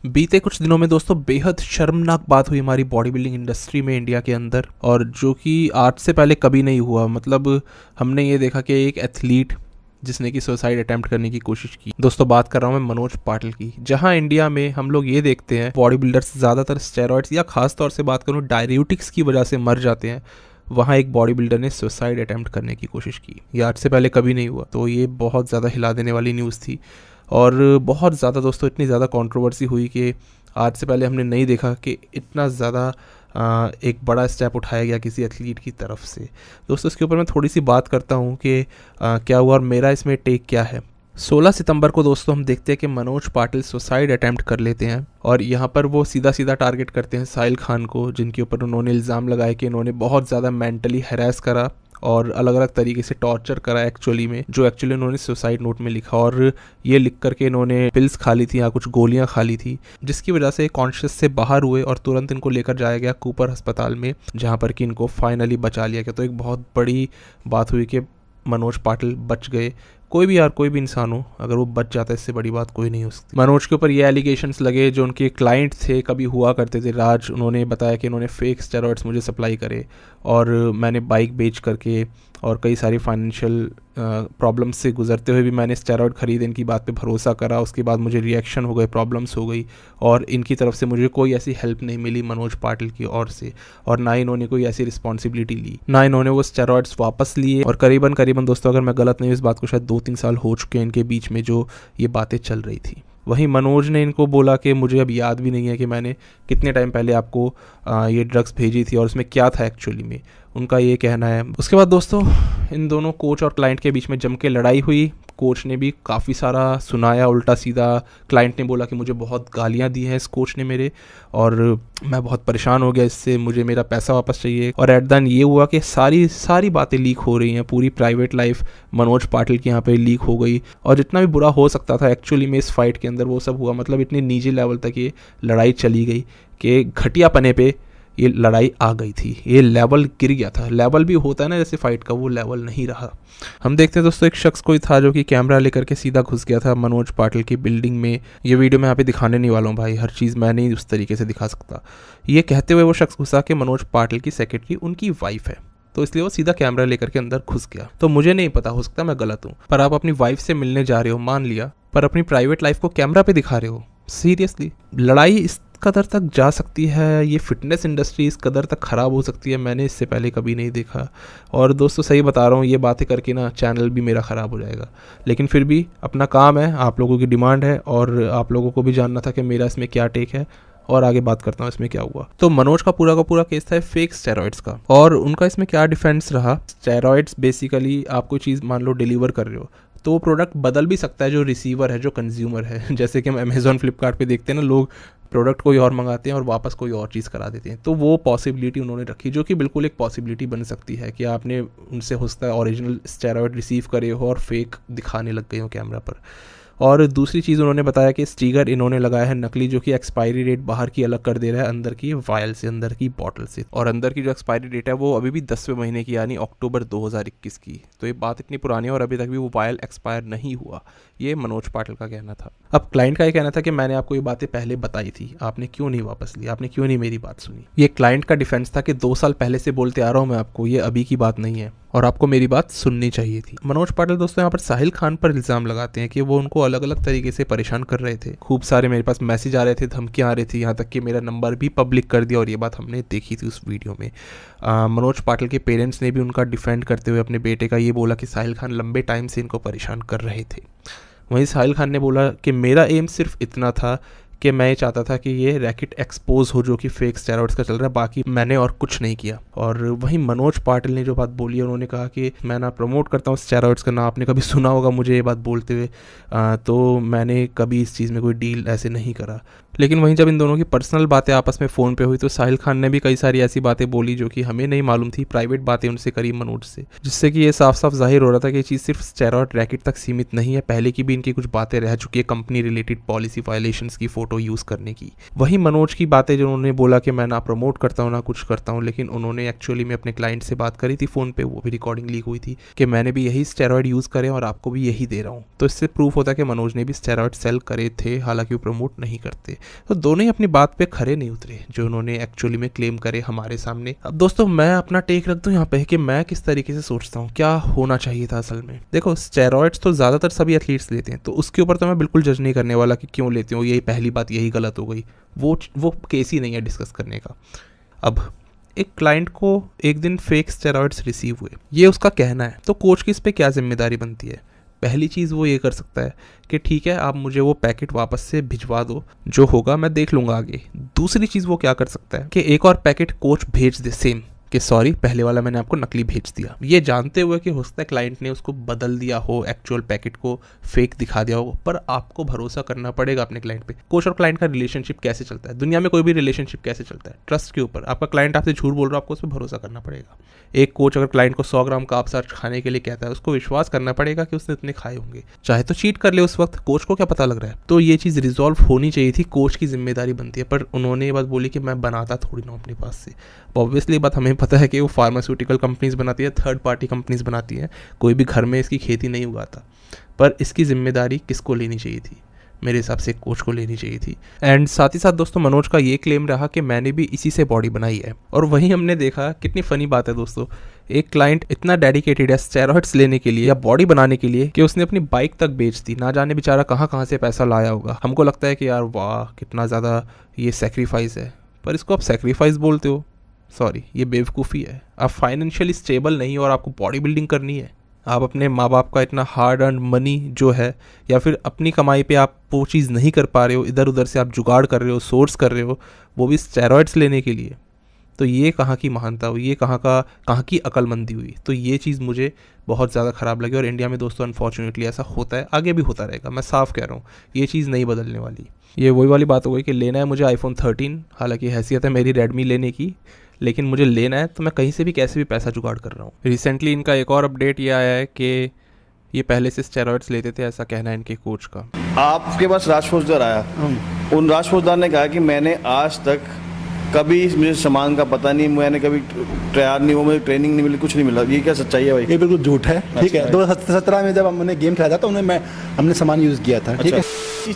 बीते कुछ दिनों में दोस्तों बेहद शर्मनाक बात हुई हमारी बॉडी बिल्डिंग इंडस्ट्री में इंडिया के अंदर, और जो कि आज से पहले कभी नहीं हुआ। मतलब हमने ये देखा कि एक एथलीट जिसने कि सुसाइड अटेम्प्ट करने की कोशिश की। दोस्तों बात कर रहा हूँ मैं मनोज पाटिल की। जहां इंडिया में हम लोग ये देखते हैं बॉडी बिल्डर्स ज़्यादातर स्टेरॉइड्स या खास तौर से बात करूँ डायरियूटिक्स की वजह से मर जाते हैं, वहाँ एक बॉडी बिल्डर ने सुसाइड अटेम्प्ट करने की कोशिश की। ये आज से पहले कभी नहीं हुआ, तो ये बहुत ज़्यादा हिला देने वाली न्यूज़ थी। और बहुत ज़्यादा दोस्तों इतनी ज़्यादा कंट्रोवर्सी हुई कि आज से पहले हमने नहीं देखा कि इतना ज़्यादा एक बड़ा स्टेप उठाया गया किसी एथलीट की तरफ से। दोस्तों इसके ऊपर मैं थोड़ी सी बात करता हूँ कि क्या हुआ और मेरा इसमें टेक क्या है। 16 सितंबर को दोस्तों हम देखते हैं कि मनोज पाटिल सुसाइड अटेम्प्ट कर लेते हैं, और यहाँ पर वो सीधा सीधा टारगेट करते हैं साहिल खान को, जिनके ऊपर उन्होंने इल्ज़ाम लगाया कि इन्होंने बहुत ज़्यादा मेंटली हैरेस करा और अलग अलग तरीके से टॉर्चर करा एक्चुअली में, जो एक्चुअली उन्होंने सुसाइड नोट में लिखा। और ये लिख करके इन्होंने पिल्स खा ली थी या कुछ गोलियां खा ली थी, जिसकी वजह से कॉन्शियस से बाहर हुए और तुरंत इनको लेकर जाया गया कूपर अस्पताल में, जहां पर कि इनको फाइनली बचा लिया गया। तो एक बहुत बड़ी बात हुई कि मनोज पाटिल बच गए। कोई भी यार, कोई भी इंसान हो, अगर वो बच जाता है इससे बड़ी बात कोई नहीं हो सकती। मनोज के ऊपर ये एलिगेशंस लगे, जो उनके क्लाइंट थे कभी हुआ करते थे राज, उन्होंने बताया कि इन्होंने फेक स्टेरॉइड्स मुझे सप्लाई करे और मैंने बाइक बेच करके और कई सारी फाइनेंशियल प्रॉब्लम्स से गुजरते हुए भी मैंने स्टेरॉइड खरीदे, इनकी बात पे भरोसा करा। उसके बाद मुझे रिएक्शन हो गए, प्रॉब्लम्स हो गई, और इनकी तरफ से मुझे कोई ऐसी हेल्प नहीं मिली मनोज पाटिल की ओर से, और ना इन्होंने कोई ऐसी रिस्पॉन्सिबिलिटी ली, ना इन्होंने वो स्टेरॉइड्स वापस लिए। और करीबन दोस्तों, अगर मैं गलत नहीं हूँ, इस बात को शायद 2-3 साल हो चुके हैं इनके बीच में जो ये बातें चल रही थी। वहीं मनोज ने इनको बोला कि मुझे अब याद भी नहीं है कि मैंने कितने टाइम पहले आपको ये ड्रग्स भेजी थी और उसमें क्या था एक्चुअली में, उनका ये कहना है। उसके बाद दोस्तों इन दोनों कोच और क्लाइंट के बीच में जम के लड़ाई हुई। कोच ने भी काफ़ी सारा सुनाया उल्टा सीधा। क्लाइंट ने बोला कि मुझे बहुत गालियां दी हैं इस कोच ने मेरे, और मैं बहुत परेशान हो गया इससे, मुझे मेरा पैसा वापस चाहिए। और एट द एंड ये हुआ कि सारी बातें लीक हो रही हैं, पूरी प्राइवेट लाइफ मनोज पाटिल की यहाँ पे लीक हो गई, और जितना भी बुरा हो सकता था एक्चुअली में इस फाइट के अंदर वो सब हुआ। मतलब इतनी निजी लेवल तक ये लड़ाई चली गई कि घटियापने पे ये लड़ाई आ गई थी, ये लेवल गिर गया था। लेवल भी होता है ना जैसे फाइट का, वो लेवल नहीं रहा। हम देखते हैं दोस्तों एक शख्स कोई था जो कि कैमरा लेकर के सीधा घुस गया था मनोज पाटिल की बिल्डिंग में। ये वीडियो मैं यहाँ पे दिखाने नहीं वाला हूँ भाई, हर चीज़ मैं नहीं उस तरीके से दिखा सकता। ये कहते हुए वो शख्स घुसा कि मनोज पाटिल की सेक्रेटरी उनकी वाइफ है, तो इसलिए वो सीधा कैमरा लेकर के अंदर घुस गया। तो मुझे नहीं पता, हो सकता मैं गलत हूँ, पर आप अपनी वाइफ से मिलने जा रहे हो मान लिया, पर अपनी प्राइवेट लाइफ को कैमरा पे दिखा रहे हो। सीरियसली लड़ाई इस कदर तक जा सकती है, ये फिटनेस इंडस्ट्री इस कदर तक ख़राब हो सकती है, मैंने इससे पहले कभी नहीं देखा। और दोस्तों सही बता रहा हूँ, ये बातें करके ना चैनल भी मेरा ख़राब हो जाएगा, लेकिन फिर भी अपना काम है, आप लोगों की डिमांड है और आप लोगों को भी जानना था कि मेरा इसमें क्या टेक है, और आगे बात करता हूँ इसमें क्या हुआ। तो मनोज का पूरा केस था फेक स्टेरॉइड्स का, और उनका इसमें क्या डिफेंस रहा। स्टेरॉइड्स बेसिकली आप कोई चीज़ मान लो डिलीवर कर रहे हो, तो वो प्रोडक्ट बदल भी सकता है जो रिसीवर है, जो कंज्यूमर है। जैसे कि हम अमेजोन फ्लिपकार्ट पे देखते हैं ना, लोग प्रोडक्ट कोई और मंगाते हैं और वापस कोई और चीज़ करा देते हैं। तो वो पॉसिबिलिटी उन्होंने रखी, जो कि बिल्कुल एक पॉसिबिलिटी बन सकती है कि आपने उनसे हो सकता है ओरिजिनल स्टेरॉइड रिसीव करे हो और फेक दिखाने लग गए हो कैमरा पर। और दूसरी चीज़ उन्होंने बताया कि स्टिकर इन्होंने लगाया है नकली, जो कि एक्सपायरी डेट बाहर की अलग कर दे रहा है अंदर की वायल से, अंदर की बॉटल से, और अंदर की जो एक्सपायरी डेट है वो अभी भी 10वें महीने की, यानी अक्टूबर 2021 की। तो ये बात इतनी पुरानी है और अभी तक भी वो वायल एक्सपायर नहीं हुआ, ये मनोज पाटिल का कहना था। अब क्लाइंट का ये कहना था कि मैंने आपको ये बातें पहले बताई थी, आपने क्यों नहीं वापस ली, आपने क्यों नहीं मेरी बात सुनी। ये क्लाइंट का डिफेंस था कि 2 साल पहले से बोलते आ रहा हूँ मैं आपको, ये अभी की बात नहीं है और आपको मेरी बात सुननी चाहिए थी। मनोज पाटिल दोस्तों यहाँ पर साहिल खान पर इल्ज़ाम लगाते हैं कि वो उनको अलग अलग तरीके से परेशान कर रहे थे। खूब सारे मेरे पास मैसेज आ रहे थे, धमकियाँ आ रही थी, यहाँ तक कि मेरा नंबर भी पब्लिक कर दिया, और ये बात हमने देखी थी उस वीडियो में। मनोज पाटिल के पेरेंट्स ने भी उनका डिफेंड करते हुए अपने बेटे का ये बोला कि साहिल खान लंबे टाइम से इनको परेशान कर रहे थे। वहीं साहिल खान ने बोला कि मेरा एम सिर्फ इतना था कि मैं ये चाहता था कि ये रैकेट एक्सपोज हो जो कि फेक स्टेरॉइड्स का चल रहा है, बाकी मैंने और कुछ नहीं किया। और वहीं मनोज पाटिल ने जो बात बोली है, उन्होंने कहा कि मैं ना प्रमोट करता हूँ स्टेरॉइड्स का, ना आपने कभी सुना होगा मुझे ये बात बोलते हुए, तो मैंने कभी इस चीज़ में कोई डील ऐसे नहीं करा। लेकिन वहीं जब इन दोनों की पर्सनल बातें आपस में फ़ोन पे हुई, तो साहिल खान ने भी कई सारी ऐसी बातें बोली जो कि हमें नहीं मालूम थी, प्राइवेट बातें उनसे करी मनोज से, जिससे कि ये साफ साफ जाहिर हो रहा था कि ये चीज़ सिर्फ स्टेरॉइड रैकेट तक सीमित नहीं है, पहले की भी इनकी कुछ बातें रह चुकी है, कंपनी रिलेटेड पॉलिसी वायलेशंस की फ़ोटो फ़ोटो यूज़ करने की। वहीं मनोज की बातें जो उन्होंने बोला कि मैं ना प्रमोट करता हूँ ना कुछ करता हूँ, लेकिन उन्होंने एक्चुअली में अपने क्लाइंट से बात करी थी फ़ोन पे, वो भी रिकॉर्डिंग लीक हुई थी कि मैंने भी यही स्टेरॉयड यूज़ करे और आपको भी यही दे रहा हूँ। तो इससे प्रूफ होता है कि मनोज ने भी स्टेरॉयड सेल करे थे, हालांकि वो प्रमोट नहीं करते। तो दोनों ही अपनी बात पे खरे नहीं उतरे जो उन्होंने एक्चुअली में क्लेम करे हमारे सामने। अब दोस्तों मैं अपना टेक रख दूं यहाँ पे कि मैं किस तरीके से सोचता हूँ, क्या होना चाहिए था असल में। देखो स्टेरॉइड्स तो ज़्यादातर सभी एथलीट्स लेते हैं, तो उसके ऊपर तो मैं बिल्कुल जज नहीं करने वाला कि क्यों लेते हो, यही पहली बात यही गलत हो गई, वो केस ही नहीं है डिस्कस करने का। अब एक क्लाइंट को एक दिन फेक स्टेरॉइड्स रिसीव हुए, ये उसका कहना है, तो कोच की इस पर क्या जिम्मेदारी बनती है। पहली चीज़ वो ये कर सकता है कि ठीक है आप मुझे वो पैकेट वापस से भिजवा दो, जो होगा मैं देख लूँगा आगे। दूसरी चीज़ वो क्या कर सकता है कि एक और पैकेट कोच भेज दे सेम, कि सॉरी पहले वाला मैंने आपको नकली भेज दिया, ये जानते हुए कि हो सकता है क्लाइंट ने उसको बदल दिया हो, एक्चुअल पैकेट को फेक दिखा दिया हो। पर आपको भरोसा करना पड़ेगा अपने क्लाइंट पे। कोच और क्लाइंट का रिलेशनशिप कैसे चलता है, दुनिया में कोई भी रिलेशनशिप कैसे चलता है, ट्रस्ट के ऊपर। आपका क्लाइंट आपसे झूठ बोल रहा है, आपको उस पर भरोसा करना पड़ेगा। एक कोच अगर क्लाइंट को 100 ग्राम कार्ब्स खाने के लिए कहता है, उसको विश्वास करना पड़ेगा कि उसने इतने खाए होंगे, चाहे तो चीट कर ले उस वक्त, कोच को क्या पता लग रहा है। तो ये चीज़ रिजॉल्व होनी चाहिए थी, कोच की जिम्मेदारी बनती है। पर उन्होंने ये बात बोली कि मैं बनाता थोड़ी ना अपने पास से। ऑब्वियसली बात हमें पता है कि वो फार्मास्यूटिकल कंपनीज बनाती है, थर्ड पार्टी कंपनीज बनाती हैं, कोई भी घर में इसकी खेती नहीं उगाता। पर इसकी जिम्मेदारी किसको लेनी चाहिए थी, मेरे हिसाब से कोच को लेनी चाहिए थी। एंड साथ ही साथ दोस्तों मनोज का ये क्लेम रहा कि मैंने भी इसी से बॉडी बनाई है। और वहीं हमने देखा, कितनी फनी बात है दोस्तों, एक क्लाइंट इतना डेडिकेटेड है स्टेरॉइड्स लेने के लिए या बॉडी बनाने के लिए कि उसने अपनी बाइक तक बेच दी। ना जाने बेचारा कहाँ से पैसा लाया होगा। हमको लगता है कि यार वाह कितना ज़्यादा ये सेक्रीफाइस है, पर इसको आप सेक्रीफाइस बोलते हो, सॉरी ये बेवकूफ़ी है। आप फाइनेंशियली स्टेबल नहीं हो और आपको बॉडी बिल्डिंग करनी है, आप अपने माँ बाप का इतना हार्ड अर्न मनी जो है, या फिर अपनी कमाई पे आप वो चीज़ नहीं कर पा रहे हो, इधर उधर से आप जुगाड़ कर रहे हो, सोर्स कर रहे हो, वो भी स्टेरॉइड्स लेने के लिए। तो ये कहाँ की महानता हुई, ये कहाँ की अक्लमंदी हुई। तो ये चीज़ मुझे बहुत ज़्यादा ख़राब लगी। और इंडिया में दोस्तों अनफॉर्चुनेटली ऐसा होता है, आगे भी होता रहेगा, मैं साफ कह रहा हूँ, ये चीज़ नहीं बदलने वाली। ये वही वाली बात हो गई कि लेना है मुझे iPhone 13, हालांकि हैसियत है मेरी रेडमी लेने की, लेकिन मुझे लेना है तो मैं कहीं से भी कैसे भी पैसा जुगाड़ कर रहा हूँ। रिसेंटली इनका एक और अपडेट ये आया है कि ये पहले से स्टेरॉइड्स लेते थे, ऐसा कहना है इनके कोच का। आपके पास राज फौजदार आया, उन राज फौजदार ने कहा कि मैंने आज तक कभी मुझे सामान का पता नहीं, मैंने कभी तैयार नहीं हुआ, मुझे ट्रेनिंग नहीं मिली, कुछ नहीं मिला, ये क्या सच्चाई है भाई? ये बिल्कुल झूठ है। ठीक है, 2017 में जब हमने गेम खेला था तो हमने सामान यूज़ किया था। ठीक है,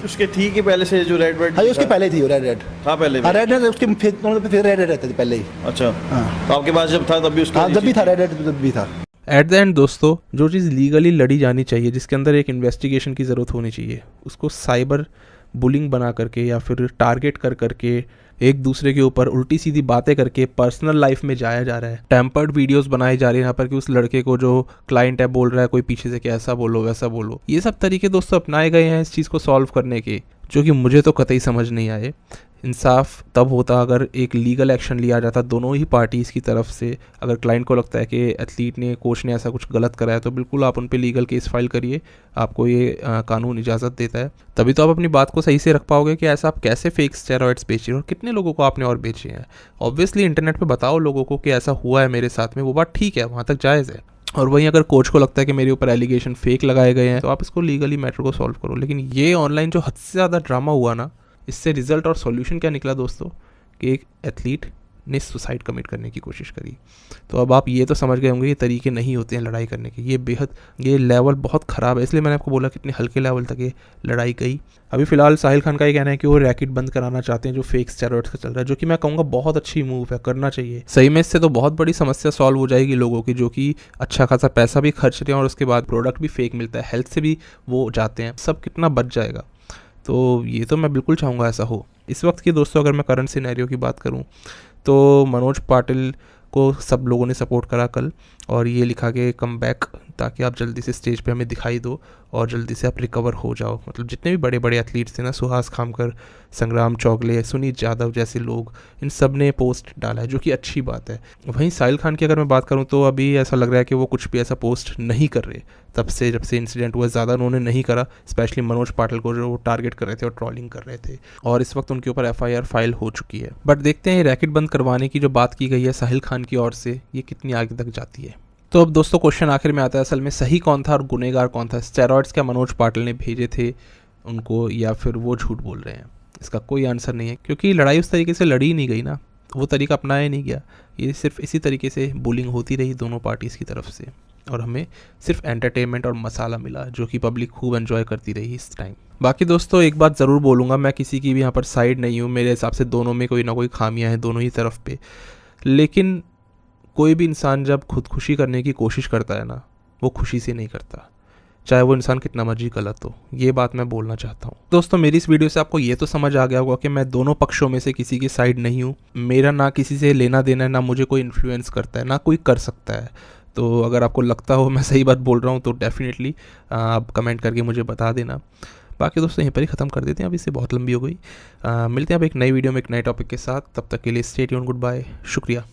उसके ठीक है पहले से जो रेड हाँ उसके पहले थी रेड था, पहले रेड उसके फिर रेड रहते थे पहले ही। अच्छा हाँ, तो आपके पास जब था तब भी उसका जब भी था रेड तब भी था। एट द एंड दोस्तों जो चीज़ लीगली लड़ी जानी चाहिए, जिसके अंदर एक इन्वेस्टिगेशन की ज़रूरत होनी चाहिए, उसको साइबर बुलिंग बना करके या फिर टारगेट कर करके एक दूसरे के ऊपर उल्टी सीधी बातें करके पर्सनल लाइफ में जाया जा रहा है। टेम्पर्ड वीडियोस बनाए जा रहे हैं यहाँ पर कि उस लड़के को जो क्लाइंट है बोल रहा है कोई पीछे से कि ऐसा बोलो वैसा बोलो। ये सब तरीके दोस्तों अपनाए गए हैं इस चीज़ को सॉल्व करने के, जो कि मुझे तो कतई समझ नहीं आए। इंसाफ तब होता अगर एक लीगल एक्शन लिया जाता दोनों ही पार्टीज़ की तरफ से। अगर क्लाइंट को लगता है कि एथलीट ने कोच ने ऐसा कुछ गलत करा है तो बिल्कुल आप उन पे लीगल केस फाइल करिए, आपको ये कानून इजाज़त देता है। तभी तो आप अपनी बात को सही से रख पाओगे कि ऐसा आप कैसे फेक स्टेरॉइड्स बेच रहे हो और कितने लोगों को आपने और बेचे हैं। ऑब्वियसली इंटरनेट पर बताओ लोगों को कि ऐसा हुआ है मेरे साथ में, वो बात ठीक है, वहाँ तक जायज़ है। और वहीं अगर कोच को लगता है कि मेरे ऊपर एलिगेशन फेक लगाए गए हैं तो आप इसको लीगली मैटर को सॉल्व करो। लेकिन ये ऑनलाइन जो हद से ज़्यादा ड्रामा हुआ ना, इससे रिजल्ट और सॉल्यूशन क्या निकला दोस्तों कि एक एथलीट ने सुसाइड कमिट करने की कोशिश करी। तो अब आप ये तो समझ गए होंगे ये तरीके नहीं होते हैं लड़ाई करने के, ये लेवल बहुत ख़राब है। इसलिए मैंने आपको बोला कितने हल्के लेवल तक ये लड़ाई गई। अभी फ़िलहाल साहिल खान का ये कहना है कि वो रैकेट बंद कराना चाहते हैं जो फेक स्टेरॉइड्स का चल रहा है, जो कि मैं कहूँगा बहुत अच्छी मूव है, करना चाहिए सही में। इससे तो बहुत बड़ी समस्या सॉल्व हो जाएगी लोगों की, जो कि अच्छा खासा पैसा भी खर्च रहे हैं और उसके बाद प्रोडक्ट भी फेक मिलता है, हेल्थ से भी वो जाते हैं, सब कितना बच जाएगा। तो ये तो मैं बिल्कुल चाहूँगा ऐसा हो। इस वक्त की दोस्तों अगर मैं करंट सिनेरियो की बात करूँ तो मनोज पाटिल को सब लोगों ने सपोर्ट करा कल, और ये लिखा कि कम बैक, ताकि आप जल्दी से स्टेज पे हमें दिखाई दो और जल्दी से आप रिकवर हो जाओ। मतलब जितने भी बड़े बड़े एथलीट्स थे ना, सुहास खामकर, संग्राम चौगले, सुनीत यादव जैसे लोग, इन सब ने पोस्ट डाला है, जो कि अच्छी बात है। वहीं साहिल खान की अगर मैं बात करूं तो अभी ऐसा लग रहा है कि वो कुछ भी ऐसा पोस्ट नहीं कर रहे तब से, जब से इंसिडेंट हुआ ज़्यादा उन्होंने नहीं करा, स्पेशली मनोज पाटिल को जो टारगेट कर रहे थे और ट्रॉलिंग कर रहे थे, और इस वक्त उनके ऊपर FIR फाइल हो चुकी है। बट देखते हैं ये रैकेट बंद करवाने की जो बात की गई है साहिल खान की ओर से, ये कितनी आगे तक जाती है। तो अब दोस्तों क्वेश्चन आखिर में आता है, असल में सही कौन था और गुनहगार कौन था? स्टेरॉइड्स क्या मनोज पाटिल ने भेजे थे उनको, या फिर वो झूठ बोल रहे हैं? इसका कोई आंसर नहीं है, क्योंकि लड़ाई उस तरीके से लड़ी ही नहीं गई ना, वो तरीका अपनाया नहीं गया। ये सिर्फ इसी तरीके से बुलिंग होती रही दोनों पार्टीज़ की तरफ से, और हमें सिर्फ एंटरटेनमेंट और मसाला मिला जो कि पब्लिक खूब एंजॉय करती रही इस टाइम। बाकी दोस्तों एक बात ज़रूर बोलूँगा, मैं किसी की भी यहाँ पर साइड नहीं हूँ, मेरे हिसाब से दोनों में कोई ना कोई खामियाँ हैं दोनों ही तरफ पे। लेकिन कोई भी इंसान जब खुदकुशी करने की कोशिश करता है ना, वो खुशी से नहीं करता, चाहे वो इंसान कितना मर्जी गलत हो। ये बात मैं बोलना चाहता हूँ। दोस्तों मेरी इस वीडियो से आपको ये तो समझ आ गया होगा कि मैं दोनों पक्षों में से किसी की साइड नहीं हूँ। मेरा ना किसी से लेना देना है, ना मुझे कोई इन्फ्लुएंस करता है, ना कोई कर सकता है। तो अगर आपको लगता हो मैं सही बात बोल रहा हूँ तो डेफिनेटली आप कमेंट करके मुझे बता देना। बाकी दोस्तों यहीं पर ही ख़त्म कर देते हैं, अभी से बहुत लंबी हो गई। मिलते हैं अब एक नई वीडियो में एक नए टॉपिक के साथ। तब तक के लिए स्टे ट्यून्ड, गुड बाय, शुक्रिया।